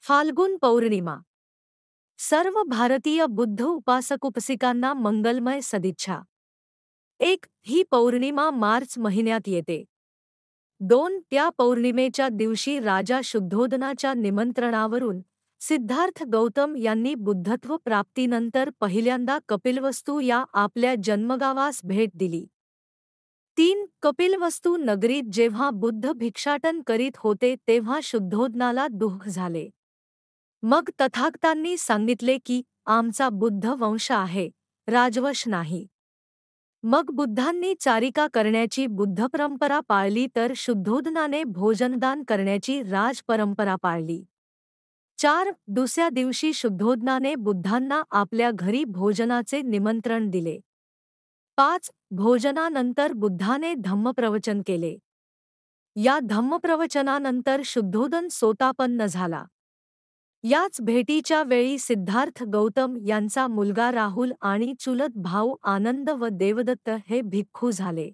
फाल्गुन पौर्णिमा. सर्व भारतीय बुद्ध उपासक-उपासिकांना मंगलमय सदिच्छा. 1. ही पौर्णिमा मार्च महिन्यात येते. 2. त्या पौर्णिमेच्या दिवशी राजा शुद्धोदनाच्या निमंत्रणावरून सिद्धार्थ गौतम यांनी बुद्धत्व प्राप्तीनंतर पहिल्यांदा कपिलवस्तू या आपल्या जन्मगावास भेट दिली. 3. कपिलवस्तू नगरीत जेव्हा बुद्ध भिक्षाटन करीत होते तेव्हा शुद्धोदनाला दुःख झाले. मग तथागतांनी सांगितले की आमचा बुद्ध वंश आहे, राजवंश नाही. मग बुद्धांनी चारिका करण्याची बुद्धपरंपरा पाळली तर शुद्धोदनाने भोजनदान करण्याची राजपरंपरा पाळली. 4. दुसऱ्या दिवशी शुद्धोदनाने बुद्धांना आपल्या घरी भोजनाचे निमंत्रण दिले. 5. भोजनानंतर बुद्धाने धम्मप्रवचन केले. या धम्मप्रवचनानंतर शुद्धोदन सोतापन्न झाला. याच भेटीच्या वेळी सिद्धार्थ गौतम यांचा मुलगा राहुल आणि चुलत भाऊ आनंद व देवदत्त हे भिक्खू झाले.